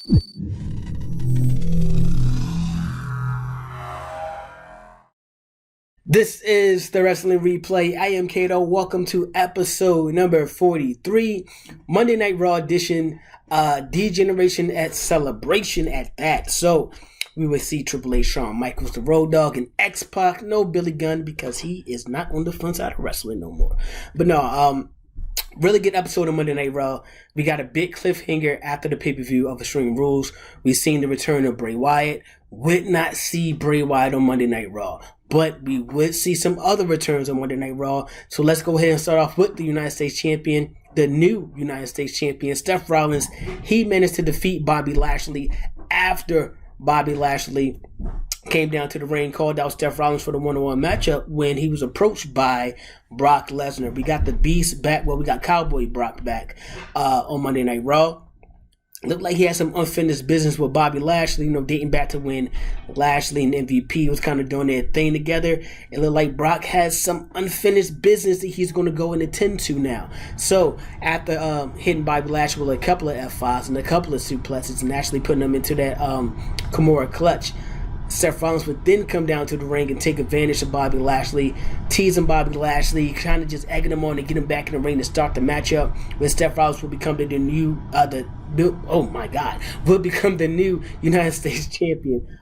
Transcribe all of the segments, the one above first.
This is the Wrestling Replay. I am Cato. Welcome to episode number 43, Monday Night Raw edition, Degeneration at Celebration at that. So we will see Triple H, Shawn Michaels, the Road Dogg, and X-Pac. No Billy Gunn because he is not on the front side of wrestling no more. But no, really good episode of Monday Night Raw. We got a big cliffhanger after the pay-per-view of Extreme Rules. We've seen the return of Bray Wyatt. Would not see Bray Wyatt on Monday Night Raw, but we would see some other returns on Monday Night Raw. So let's go ahead and start off with the United States Champion, the new United States Champion, Seth Rollins. He managed to defeat Bobby Lashley after Bobby Lashley came down to the ring, called out Seth Rollins for the one-on-one matchup when he was approached by Brock Lesnar. We got the Beast back. Well, we got Cowboy Brock back on Monday Night Raw. Looked like he had some unfinished business with Bobby Lashley, dating back to when Lashley and MVP was kind of doing their thing together. It looked like Brock has some unfinished business that he's going to go and attend to now. So, after hitting Bobby Lashley with a couple of F5s and a couple of suplexes and actually putting him into that Kimura clutch, Seth Rollins would then come down to the ring and take advantage of Bobby Lashley, teasing Bobby Lashley, kind of just egging him on to get him back in the ring to start the matchup. Where Seth Rollins will become the new, will become the new United States Champion.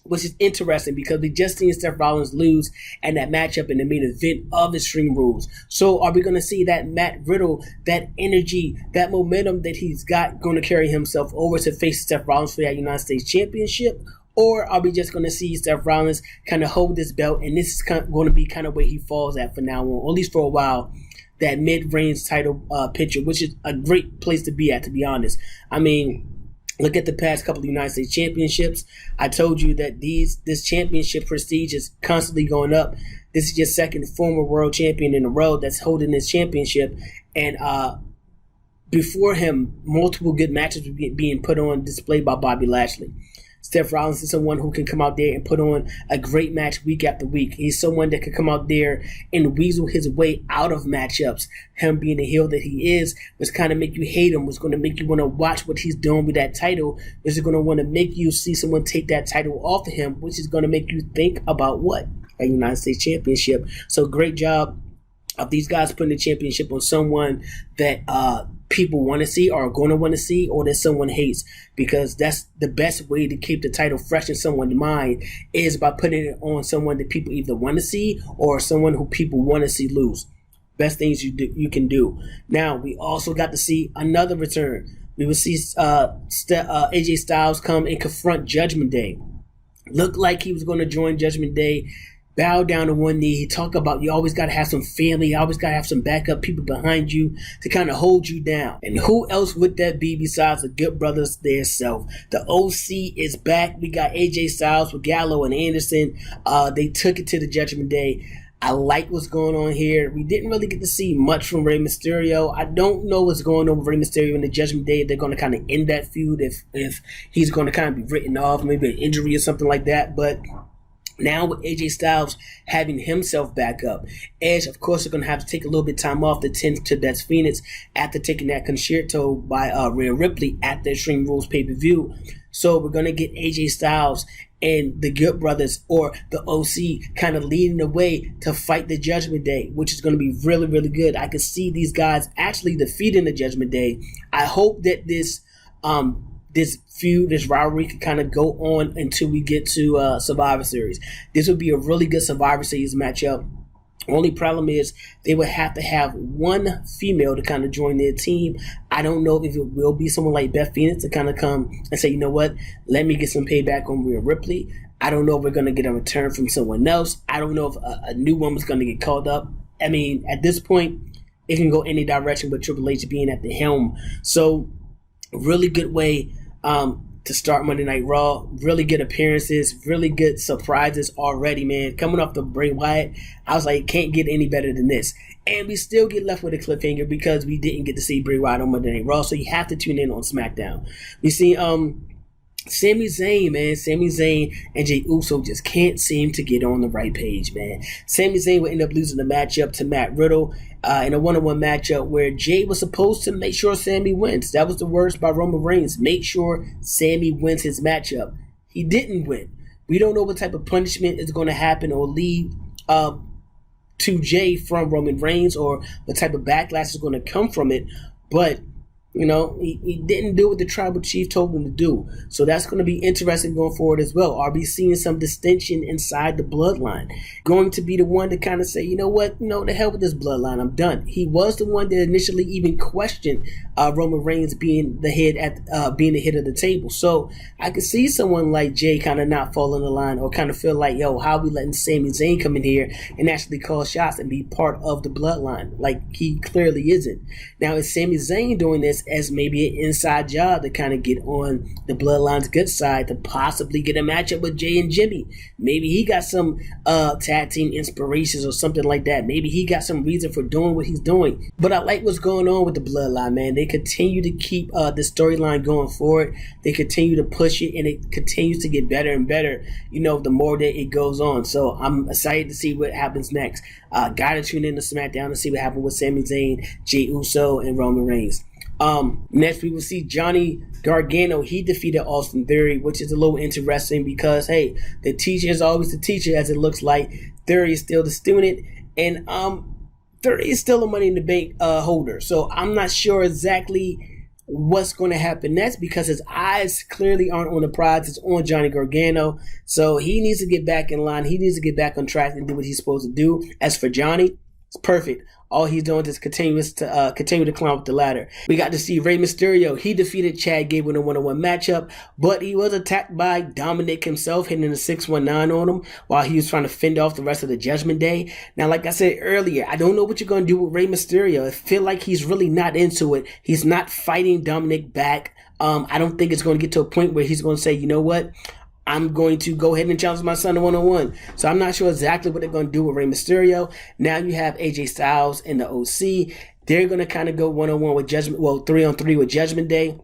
Which is interesting because we just seen Seth Rollins lose in that matchup in the main event of Extreme Rules. So are we going to see that Matt Riddle, that energy, that momentum that he's got going to carry himself over to face Seth Rollins for that United States Championship? Or are we just going to see Seth Rollins kind of hold this belt and this is going to be kind of where he falls at for now on, or at least for a while, that mid-range title picture, which is a great place to be at, to be honest. I mean, look at the past couple of United States Championships. I told you that this championship prestige is constantly going up. This is your second former world champion in a row that's holding this championship. And before him, multiple good matches were being put on display by Bobby Lashley. Seth Rollins is someone who can come out there and put on a great match week after week. He's someone that can come out there and weasel his way out of matchups. Him being the heel that he is was kind of make you hate him, was going to make you want to watch what he's doing with that title, which is going to want to make you see someone take that title off of him, which is going to make you think about what? A United States Championship. So great job of these guys putting the championship on someone that people want to see or are going to want to see, or that someone hates, because that's the best way to keep the title fresh in someone's mind is by putting it on someone that people either want to see or someone who people want to see lose. Best things you can do. Now, we also got to see another return. We will see AJ Styles come and confront Judgment Day. Looked like he was going to join Judgment Day, bow down to one knee. He talk about you always got to have some family. You always got to have some backup people behind you to kind of hold you down. And who else would that be besides the Good Brothers theirself? The OC is back. We got AJ Styles with Gallo and Anderson. They took it to the Judgment Day. I like what's going on here. We didn't really get to see much from Rey Mysterio. I don't know what's going on with Rey Mysterio in the Judgment Day. They're going to kind of end that feud if he's going to kind of be written off, maybe an injury or something like that. But now with AJ Styles having himself back up, Edge, of course, is going to have to take a little bit of time off to tend to Beth Phoenix after taking that concerto by Rhea Ripley at the Extreme Rules pay-per-view. So we're going to get AJ Styles and the Good Brothers, or the OC, kind of leading the way to fight the Judgment Day, which is going to be really, really good. I can see these guys actually defeating the Judgment Day. I hope that this feud, this rivalry can kind of go on until we get to Survivor Series. This would be a really good Survivor Series matchup. Only problem is they would have to have one female to kind of join their team. I don't know if it will be someone like Beth Phoenix to kind of come and say, you know what, let me get some payback on Rhea Ripley. I don't know if we're going to get a return from someone else. I don't know if a new woman's going to get called up. I mean, at this point, it can go any direction with Triple H being at the helm. So, really good way to start Monday Night Raw. Really good appearances, really good surprises already, man. Coming off the Bray Wyatt, I was like, can't get any better than this. And we still get left with a cliffhanger because we didn't get to see Bray Wyatt on Monday Night Raw, so you have to tune in on SmackDown. We see Sami Zayn, man. Sami Zayn and Jey Uso just can't seem to get on the right page, man. Sami Zayn would end up losing the matchup to Matt Riddle in a one-on-one matchup where Jey was supposed to make sure Sami wins. That was the words by Roman Reigns. Make sure Sami wins his matchup. He didn't win. We don't know what type of punishment is going to happen or lead to Jey from Roman Reigns, or what type of backlash is going to come from it. But he didn't do what the tribal chief told him to do. So that's going to be interesting going forward as well. Are we seeing some distinction inside the bloodline? Going to be the one to kind of say, you know what, the hell with this bloodline, I'm done. He was the one that initially even questioned Roman Reigns being the head of the table. So I could see someone like Jey kind of not fall in the line, or kind of feel like, yo, how are we letting Sami Zayn come in here and actually call shots and be part of the bloodline? Like, he clearly isn't. Now, is Sami Zayn doing this as maybe an inside job to kind of get on the bloodline's good side to possibly get a matchup with Jey and Jimmy? Maybe he got some tag team inspirations or something like that. Maybe he got some reason for doing what he's doing. But I like what's going on with the bloodline, man. They continue to keep the storyline going forward. They continue to push it, and it continues to get better and better, the more that it goes on. So I'm excited to see what happens next. Gotta tune in to SmackDown to see what happens with Sami Zayn, Jey Uso, and Roman Reigns. Next we will see Johnny Gargano. He defeated Austin Theory, which is a little interesting because, hey, the teacher is always the teacher, as it looks like. Theory is still the student, and Theory is still a Money in the Bank holder. So I'm not sure exactly what's going to happen next, because his eyes clearly aren't on the prize. It's on Johnny Gargano. So he needs to get back in line. He needs to get back on track and do what he's supposed to do. As for Johnny, it's perfect. All he's doing is continue to climb up the ladder. We got to see Rey Mysterio. He defeated Chad Gable in a one-on-one matchup, but he was attacked by Dominic himself, hitting a 619 on him while he was trying to fend off the rest of the Judgment Day. Now, like I said earlier, I don't know what you're going to do with Rey Mysterio. I feel like he's really not into it. He's not fighting Dominic back. I don't think it's going to get to a point where he's going to say, you know what, I'm going to go ahead and challenge my son to one-on-one. So I'm not sure exactly what they're going to do with Rey Mysterio. Now you have AJ Styles and the OC. They're going to kind of go one-on-one with 3-on-3 with Judgment Day.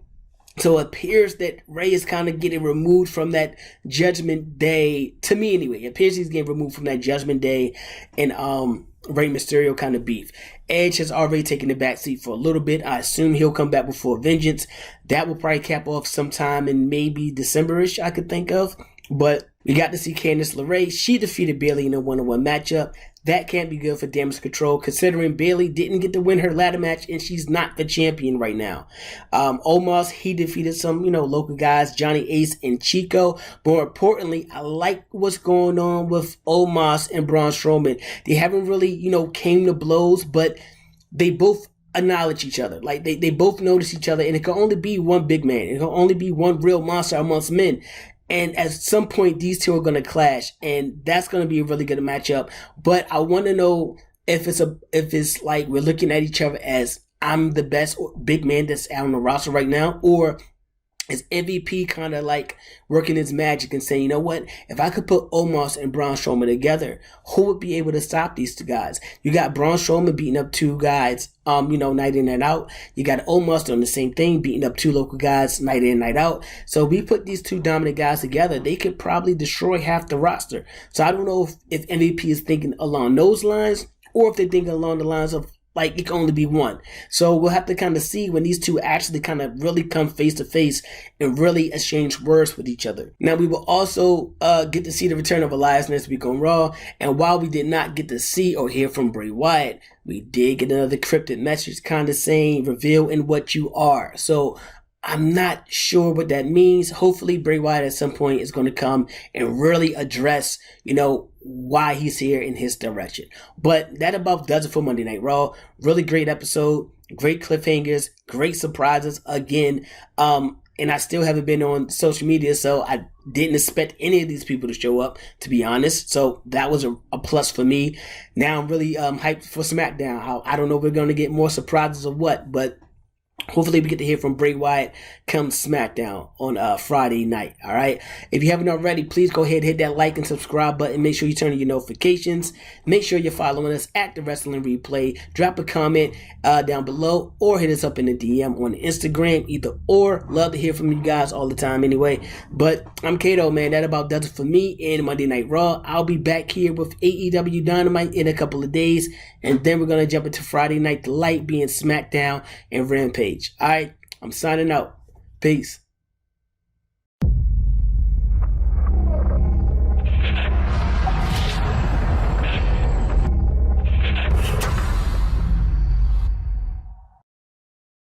So it appears that Rey is kind of getting removed from that Judgment Day. To me, anyway, it appears he's getting removed from that Judgment Day and Rey Mysterio kind of beef. Edge has already taken the backseat for a little bit. I assume he'll come back before Vengeance. That will probably cap off sometime in maybe December-ish, I could think of. But we got to see Candice LeRae. She defeated Bayley in a one-on-one matchup. That can't be good for Damage Control, considering Bayley didn't get to win her ladder match and she's not the champion right now. Omos, he defeated some, local guys, Johnny Ace and Chico. More importantly, I like what's going on with Omos and Braun Strowman. They haven't really, came to blows, but they both acknowledge each other. Like, they both notice each other, and it can only be one big man. It can only be one real monster amongst men. And at some point, these two are going to clash, and that's going to be a really good matchup. But I want to know if it's like we're looking at each other as I'm the best big man that's out on the roster right now, or is MVP kind of like working his magic and saying, you know what, if I could put Omos and Braun Strowman together, who would be able to stop these two guys? You got Braun Strowman beating up two guys, night in, night out. You got Omos doing the same thing, beating up two local guys night in, night out. So we put these two dominant guys together, they could probably destroy half the roster. So I don't know if MVP is thinking along those lines, or if they're thinking along the lines of, like, it can only be one. So we'll have to kind of see when these two actually kind of really come face to face and really exchange words with each other. Now, we will also get to see the return of Elias next week on Raw. And while we did not get to see or hear from Bray Wyatt, we did get another cryptic message kind of saying, reveal in what you are. So I'm not sure what that means. Hopefully Bray Wyatt at some point is going to come and really address, why he's here in his direction. But that about does it for Monday Night Raw. Really great episode, great cliffhangers, great surprises again. And I still haven't been on social media, so I didn't expect any of these people to show up, to be honest. So that was a plus for me. Now I'm really hyped for SmackDown. I don't know if we're going to get more surprises or what, but Hopefully we get to hear from Bray Wyatt come SmackDown on Friday night. All right. If you haven't already, please go ahead and hit that like and subscribe button. Make sure you turn on your notifications. Make sure you're following us at The Wrestling Replay. Drop a comment down below or hit us up in the DM on Instagram. Either or. Love to hear from you guys all the time anyway. But I'm Cato, man. That about does it for me in Monday Night Raw. I'll be back here with AEW Dynamite in a couple of days. And then we're going to jump into Friday Night Delight being SmackDown and Rampage. All right, I'm signing out. Peace.